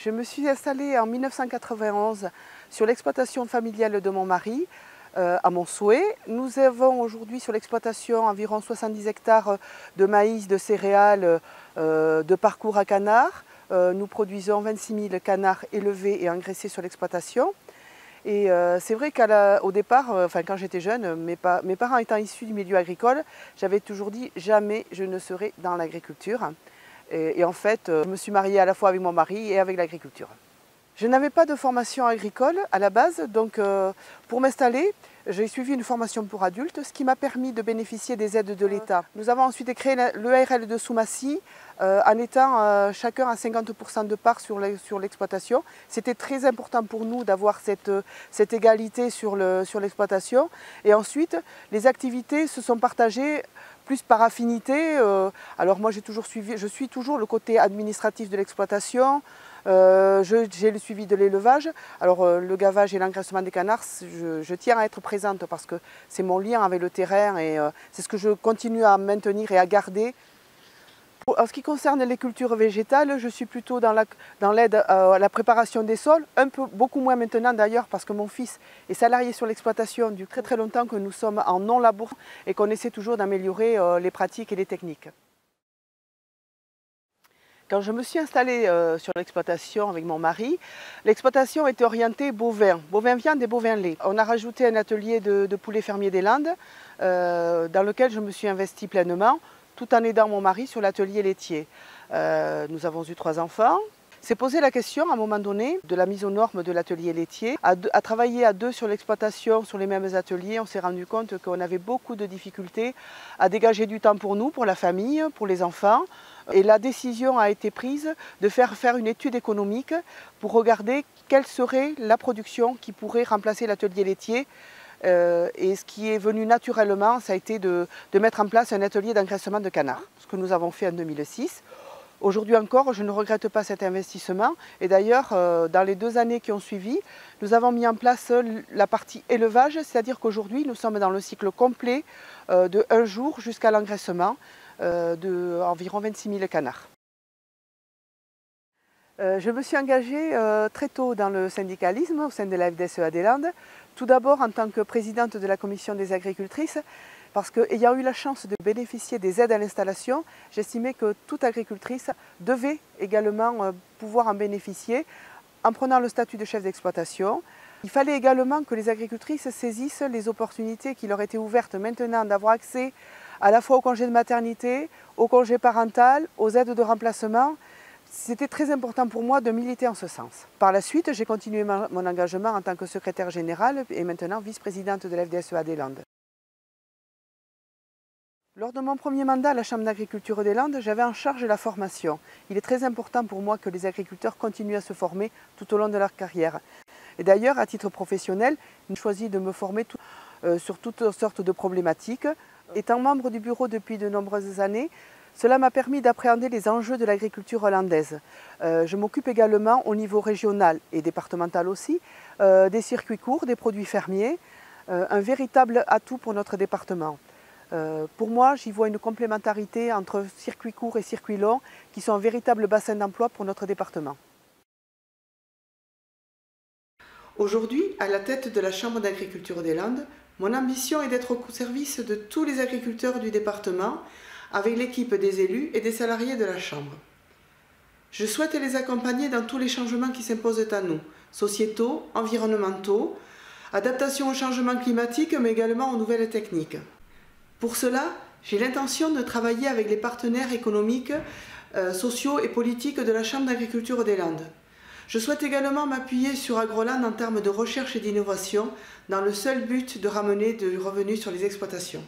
Je me suis installée en 1991 sur l'exploitation familiale de mon mari, à mon souhait. Nous avons aujourd'hui sur l'exploitation environ 70 hectares de maïs, de céréales, de parcours à canards. Nous produisons 26 000 canards élevés et engraissés sur l'exploitation. Et c'est vrai qu'au départ, quand j'étais jeune, mes parents étant issus du milieu agricole, j'avais toujours dit jamais je ne serai dans l'agriculture. Et en fait, je me suis mariée à la fois avec mon mari et avec l'agriculture. Je n'avais pas de formation agricole à la base, donc pour m'installer, j'ai suivi une formation pour adultes, ce qui m'a permis de bénéficier des aides de l'État. Nous avons ensuite créé l'EARL de Soumassy en étant chacun à 50% de part sur l'exploitation. C'était très important pour nous d'avoir cette égalité sur l'exploitation. Et ensuite, les activités se sont partagées plus par affinité. Alors moi, je suis toujours le côté administratif de l'exploitation. J'ai le suivi de l'élevage. Alors le gavage et l'engraissement des canards, je tiens à être présente parce que c'est mon lien avec le terrain et c'est ce que je continue à maintenir et à garder. En ce qui concerne les cultures végétales, je suis plutôt dans l'aide à la préparation des sols, beaucoup moins maintenant d'ailleurs parce que mon fils est salarié sur l'exploitation depuis très très longtemps que nous sommes en non-labour et qu'on essaie toujours d'améliorer les pratiques et les techniques. Quand je me suis installée sur l'exploitation avec mon mari, l'exploitation était orientée bovin viande et bovin lait. On a rajouté un atelier de poulet fermier des Landes dans lequel je me suis investie pleinement, tout en aidant mon mari sur l'atelier laitier. Nous avons eu 3 enfants. C'est posé la question à un moment donné de la mise aux normes de l'atelier laitier. À travailler à 2 sur l'exploitation, sur les mêmes ateliers, on s'est rendu compte qu'on avait beaucoup de difficultés à dégager du temps pour nous, pour la famille, pour les enfants. Et la décision a été prise de faire une étude économique pour regarder quelle serait la production qui pourrait remplacer l'atelier laitier. Et ce qui est venu naturellement, ça a été de mettre en place un atelier d'engraissement de canards, ce que nous avons fait en 2006. Aujourd'hui encore, je ne regrette pas cet investissement. Et d'ailleurs, dans les 2 années qui ont suivi, nous avons mis en place la partie élevage, c'est-à-dire qu'aujourd'hui, nous sommes dans le cycle complet de 1 jour jusqu'à l'engraissement d'environ 26 000 canards. Je me suis engagée très tôt dans le syndicalisme au sein de la FDSEA des Landes. Tout d'abord en tant que présidente de la commission des agricultrices, parce qu'ayant eu la chance de bénéficier des aides à l'installation, j'estimais que toute agricultrice devait également pouvoir en bénéficier en prenant le statut de chef d'exploitation. Il fallait également que les agricultrices saisissent les opportunités qui leur étaient ouvertes maintenant d'avoir accès à la fois au congé de maternité, au congé parental, aux aides de remplacement. C'était très important pour moi de militer en ce sens. Par la suite, j'ai continué mon engagement en tant que secrétaire générale et maintenant vice-présidente de la FDSEA des Landes. Lors de mon premier mandat à la Chambre d'agriculture des Landes, j'avais en charge la formation. Il est très important pour moi que les agriculteurs continuent à se former tout au long de leur carrière. Et d'ailleurs, à titre professionnel, j'ai choisi de me former sur toutes sortes de problématiques. Étant membre du bureau depuis de nombreuses années, cela m'a permis d'appréhender les enjeux de l'agriculture hollandaise. Je m'occupe également au niveau régional et départemental aussi des circuits courts, des produits fermiers, un véritable atout pour notre département. Pour moi, j'y vois une complémentarité entre circuits courts et circuits longs qui sont un véritable bassin d'emploi pour notre département. Aujourd'hui, à la tête de la Chambre d'agriculture des Landes, mon ambition est d'être au service de tous les agriculteurs du département avec l'équipe des élus et des salariés de la Chambre. Je souhaite les accompagner dans tous les changements qui s'imposent à nous, sociétaux, environnementaux, adaptation au changement climatique, mais également aux nouvelles techniques. Pour cela, j'ai l'intention de travailler avec les partenaires économiques, sociaux et politiques de la Chambre d'agriculture des Landes. Je souhaite également m'appuyer sur Agroland en termes de recherche et d'innovation dans le seul but de ramener des revenus sur les exploitations.